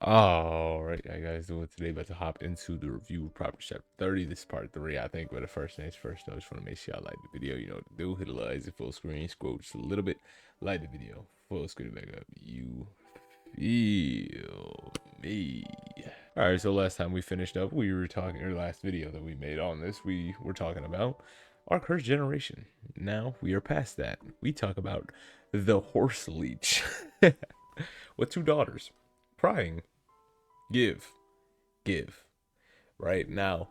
All right, how you guys doing today? About to hop into the review of Proverbs chapter 30. This is part 3, I think. But the first things first, I just want to make sure y'all like the video. You know what to do. Hit a like, exit full screen, scroll just a little bit, like the video, full screen back up. You feel me? All right, so last time we finished up, we were talking, or last video that we made on this, we were talking about our cursed generation. Now we are past that. We talk about the horse leech with two daughters crying give, give. Right now,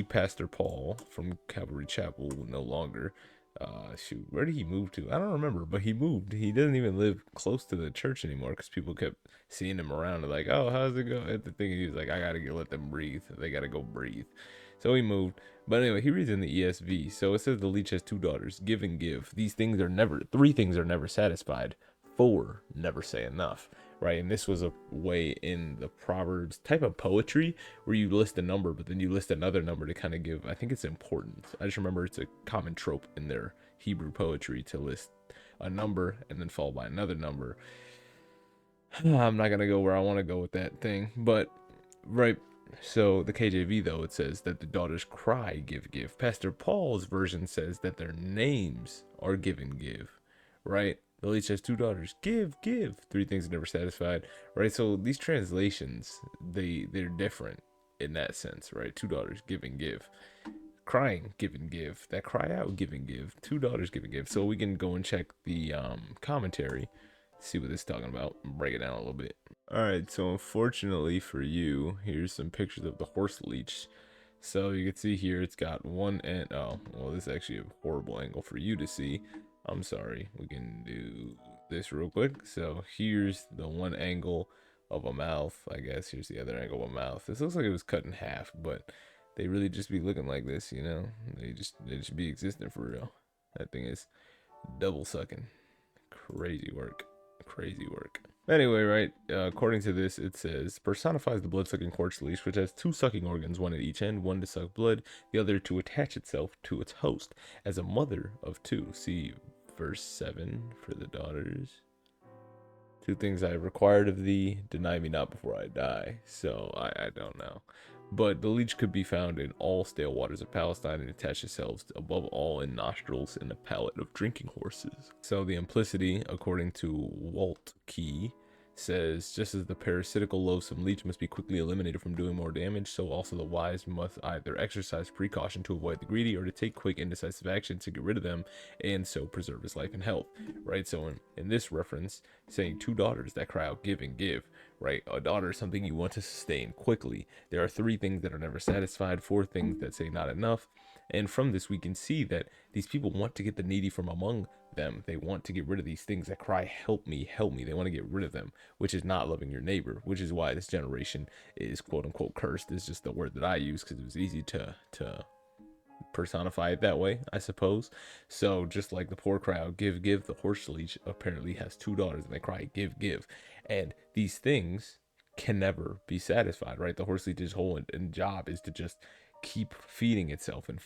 Pastor Paul from Calvary Chapel, no longer. Shoot, where did he move to? I don't remember, but he moved. He doesn't even live close to the church anymore because people kept seeing him around and like, oh, how's it go? At the thing, he was like, I gotta let them breathe. They gotta go breathe. So he moved. But anyway, he reads in the ESV. So it says the leech has two daughters, give and give. These things are never, three things are never satisfied. Four never say enough, right? And this was a way in the Proverbs type of poetry where you list a number, but then you list another number to kind of give, I think it's important. I just remember it's a common trope in their Hebrew poetry to list a number and then followed by another number. I'm not going to go where I want to go with that thing, but right. So the KJV though, it says that the daughters cry, give, give. Pastor Paul's version says that their names are give and give, right? The leech has two daughters, give, give. Three things never satisfied, right? So these translations, they're different in that sense, right? Two daughters, give and give. Crying, give and give. That cry out, give and give. Two daughters, give and give. So we can go and check the commentary, see what it's talking about, and break it down a little bit. All right, so unfortunately for you, here's some pictures of the horse leech. So you can see here it's got one end. Oh, well, this is actually a horrible angle for you to see. I'm sorry. We can do this real quick. So here's the one angle of a mouth. I guess here's the other angle of a mouth. This looks like it was cut in half, but they really just be looking like this, you know? They just be existing for real. That thing is double sucking. Crazy work. Crazy work. Anyway, right, according to this, it says, personifies the blood-sucking horse leech, which has two sucking organs, one at each end, one to suck blood, the other to attach itself to its host, as a mother of two. See verse 7 for the daughters. Two things I have required of thee, deny me not before I die. So, I don't know. But the leech could be found in all stale waters of Palestine and attach itself above all in nostrils and the palate of drinking horses. So the implicity, according to Walt Key, says, just as the parasitical loathsome leech must be quickly eliminated from doing more damage, so also the wise must either exercise precaution to avoid the greedy or to take quick indecisive action to get rid of them and so preserve his life and health, right? So in this reference, saying two daughters that cry out give and give, right? A daughter is something you want to sustain quickly. There are three things that are never satisfied, four things that say not enough. And from this, we can see that these people want to get the needy from among them. They want to get rid of these things that cry, help me, help me. They want to get rid of them, which is not loving your neighbor, which is why this generation is quote unquote cursed. Is just the word that I use because it was easy to personify it that way, I suppose. So just like the poor crowd, give, give, the horse leech apparently has two daughters and they cry, give, give. And these things can never be satisfied, right? The horse leech's whole job is to just keep feeding itself and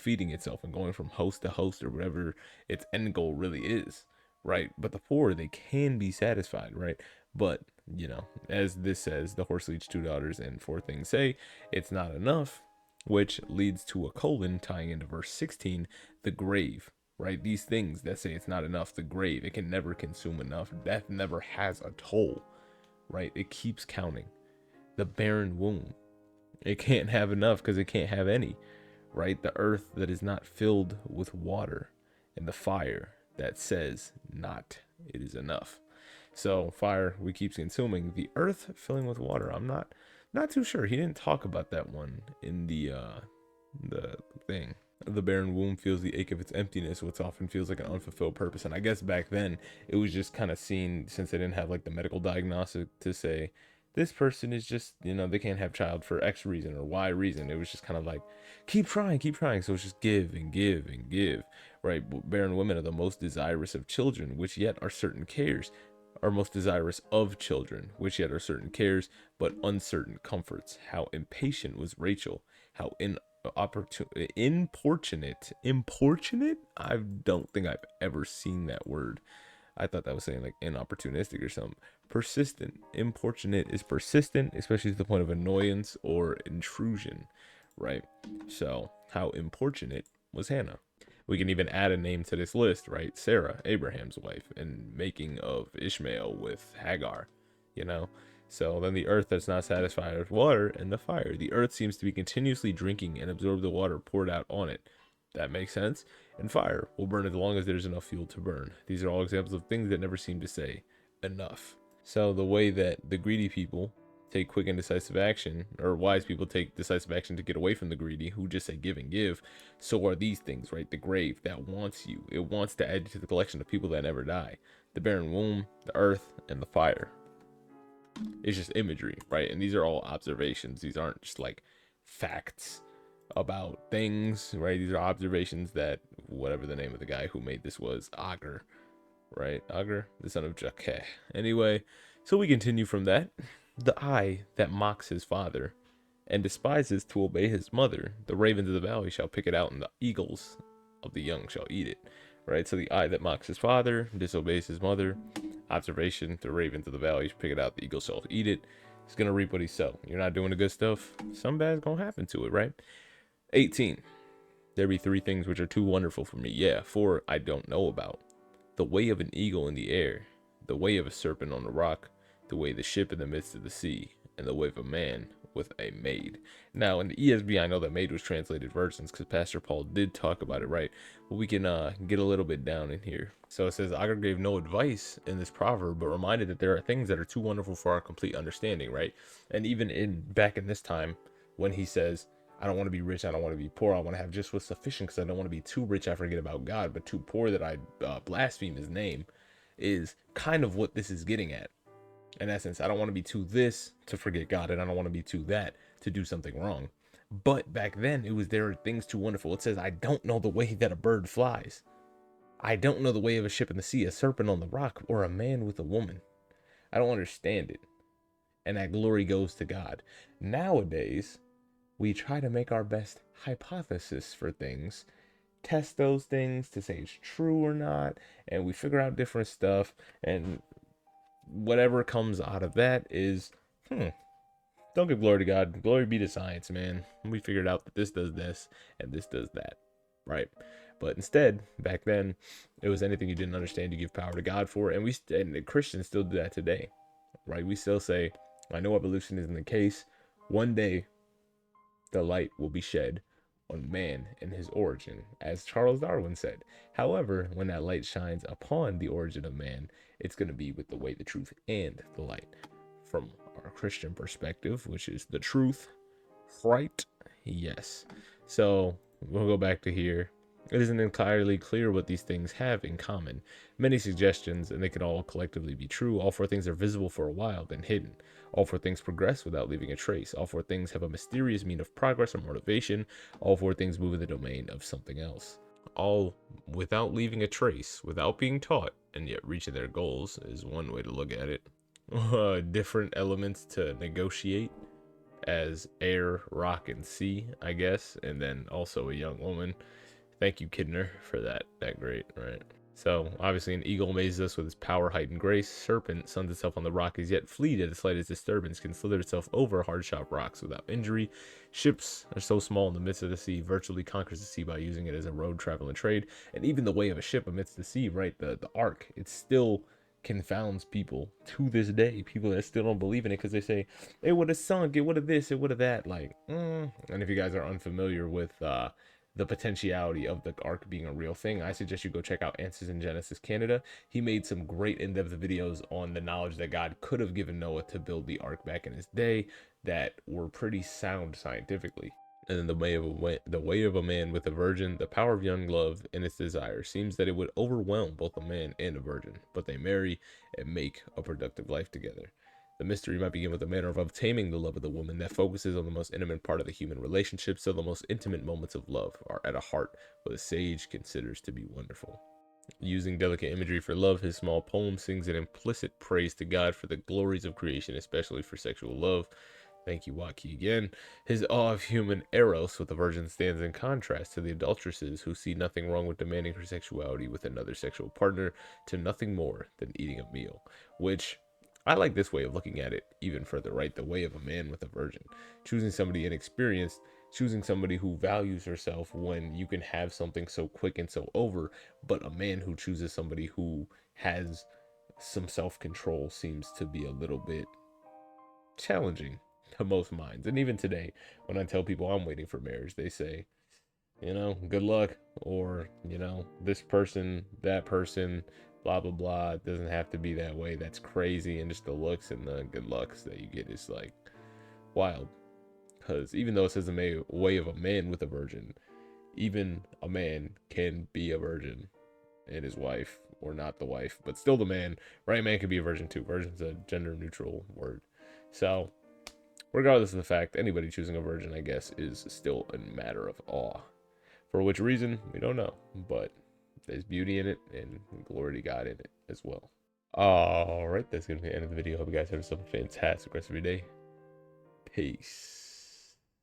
going from host to host or whatever its end goal really is, right? But the poor, they can be satisfied, right? But you know, as this says, the horse leech two daughters and four things say it's not enough, which leads to a colon tying into verse 16, the grave, right? These things that say it's not enough, the grave, it can never consume enough. Death never has a toll, right? It keeps counting. The barren womb, it can't have enough because it can't have any, right? The earth that is not filled with water, and the fire that says not, it is enough. So fire, we keep consuming. The earth filling with water, I'm not too sure. He didn't talk about that one in the thing. The barren womb feels the ache of its emptiness, which often feels like an unfulfilled purpose. And I guess back then it was just kind of seen, since they didn't have like the medical diagnostic to say this person is just, you know, they can't have child for X reason or Y reason. It was just kind of like, keep trying, keep trying. So it's just give and give and give, right? Barren women are the most desirous of children, which yet are certain cares, are most desirous of children, which yet are certain cares, but uncertain comforts. How impatient was Rachel, how importunate. I don't think I've ever seen that word. I thought that was saying like inopportunistic or something. Persistent. Importunate is persistent, especially to the point of annoyance or intrusion, right? So, how importunate was Hannah? We can even add a name to this list, right? Sarah, Abraham's wife, and making of Ishmael with Hagar, you know? So then the earth that's not satisfied with water and the fire. The earth seems to be continuously drinking and absorb the water poured out on it. That makes sense. And fire will burn as long as there's enough fuel to burn. These are all examples of things that never seem to say enough. So the way that the greedy people take quick and decisive action, or wise people take decisive action to get away from the greedy who just say give and give, so are these things, right? The grave that wants you. It wants to add you to the collection of people that never die. The barren womb, the earth, and the fire. It's just imagery, right? And these are all observations. These aren't just like facts about things, right? These are observations that whatever the name of the guy who made this was, Agar, right? Agar, the son of Jakeh. Anyway, so we continue from that. The eye that mocks his father and despises to obey his mother, the ravens of the valley shall pick it out, and the eagles of the young shall eat it, right? So the eye that mocks his father, disobeys his mother, observation, the ravens of the valley pick it out, the eagles shall eat it. He's gonna reap what he sow. You're not doing the good stuff, some bad's gonna happen to it, right? 18. There be three things which are too wonderful for me. Yeah, four I don't know about. The way of an eagle in the air, the way of a serpent on the rock, the way of the ship in the midst of the sea, and the way of a man with a maid. Now, in the ESV, I know that maid was translated virgins because Pastor Paul did talk about it, right? But we can get a little bit down in here. So it says, Agar gave no advice in this proverb, but reminded that there are things that are too wonderful for our complete understanding, right? And even back in this time, when he says, I don't want to be rich, I don't want to be poor, I want to have just what's sufficient because I don't want to be too rich, I forget about God, but too poor that I blaspheme his name, is kind of what this is getting at. In essence, I don't want to be too this to forget God, and I don't want to be too that to do something wrong. But back then, it was there are things too wonderful. It says, I don't know the way that a bird flies. I don't know the way of a ship in the sea, a serpent on the rock, or a man with a woman. I don't understand it. And that glory goes to God. Nowadays, we try to make our best hypothesis for things, test those things to say it's true or not, and we figure out different stuff, and whatever comes out of that is, don't give glory to God. Glory be to science, man. We figured out that this does this and this does that, right? But instead, back then, it was anything you didn't understand, you give power to God for, and the Christians still do that today, right? We still say, I know evolution isn't the case. One day, the light will be shed on man and his origin, as Charles Darwin said. However, when that light shines upon the origin of man, it's going to be with the way, the truth, and the light. From our Christian perspective, which is the truth, right? Yes. So we'll go back to here. It isn't entirely clear what these things have in common. Many suggestions, and they can all collectively be true. All four things are visible for a while, then hidden. All four things progress without leaving a trace. All four things have a mysterious mean of progress or motivation. All four things move in the domain of something else. All without leaving a trace, without being taught, and yet reaching their goals is one way to look at it. Different elements to negotiate as air, rock, and sea, I guess. And then also a young woman. Thank you, Kidner, for that. That great, right? So, obviously, an eagle amazes us with its power, height, and grace. Serpent suns itself on the rock, is yet fleet at the slightest disturbance, can slither itself over hard, sharp rocks without injury. Ships are so small in the midst of the sea, virtually conquers the sea by using it as a road, travel, and trade. And even the way of a ship amidst the sea, right? The ark, it still confounds people to this day. People that still don't believe in it because they say, it would have sunk, it would have this, it would have that. Like, And if you guys are unfamiliar with, the potentiality of the ark being a real thing, I suggest you go check out Answers in Genesis Canada. He made some great in-depth videos on the knowledge that God could have given Noah to build the ark back in his day that were pretty sound scientifically. And then the way of a man with a virgin, the power of young love and its desire seems that it would overwhelm both a man and a virgin, but they marry and make a productive life together. The mystery might begin with the manner of obtaining the love of the woman that focuses on the most intimate part of the human relationship, so the most intimate moments of love are at a heart what a sage considers to be wonderful. Using delicate imagery for love, his small poem sings an implicit praise to God for the glories of creation, especially for sexual love. Thank you, Waki, again. His awe of human eros with a virgin stands in contrast to the adulteresses who see nothing wrong with demanding her sexuality with another sexual partner to nothing more than eating a meal. Which, I like this way of looking at it even further, right? The way of a man with a virgin. Choosing somebody inexperienced, choosing somebody who values herself when you can have something so quick and so over, but a man who chooses somebody who has some self control seems to be a little bit challenging to most minds. And even today, when I tell people I'm waiting for marriage, they say, good luck, or, this person, that person, blah, blah, blah. It doesn't have to be that way. That's crazy. And just the looks and the good lucks that you get is like wild. Because even though it says the way of a man with a virgin, even a man can be a virgin and his wife, or not the wife, but still the man, right? Man can be a virgin too. Virgin's a gender neutral word. So, regardless of the fact, anybody choosing a virgin, I guess, is still a matter of awe. For which reason, we don't know, but there's beauty in it and glory to God in it as well. All right, that's going to be the end of the video. Hope you guys have yourself a fantastic rest of your day. Peace.